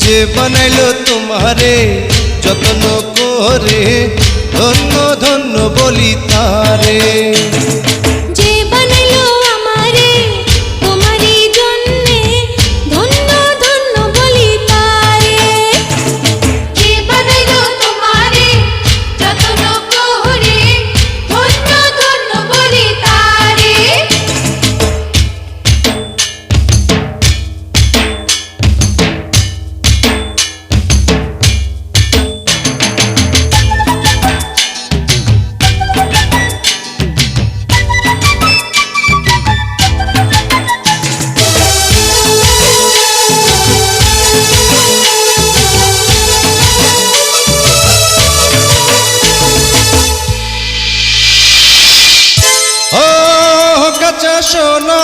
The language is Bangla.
যে বানাইলো তোমারে যত্ন করে, ধন্য ধন্য বলি তারে। যে বানাইলো আমারে তোমারই জন্যে, ধন্য ধন্য বলি তারে। যে বানাইলো তোমারে যত্ন করে, ধন্য ধন্য বলি তারে। ও কাঁচা সোনা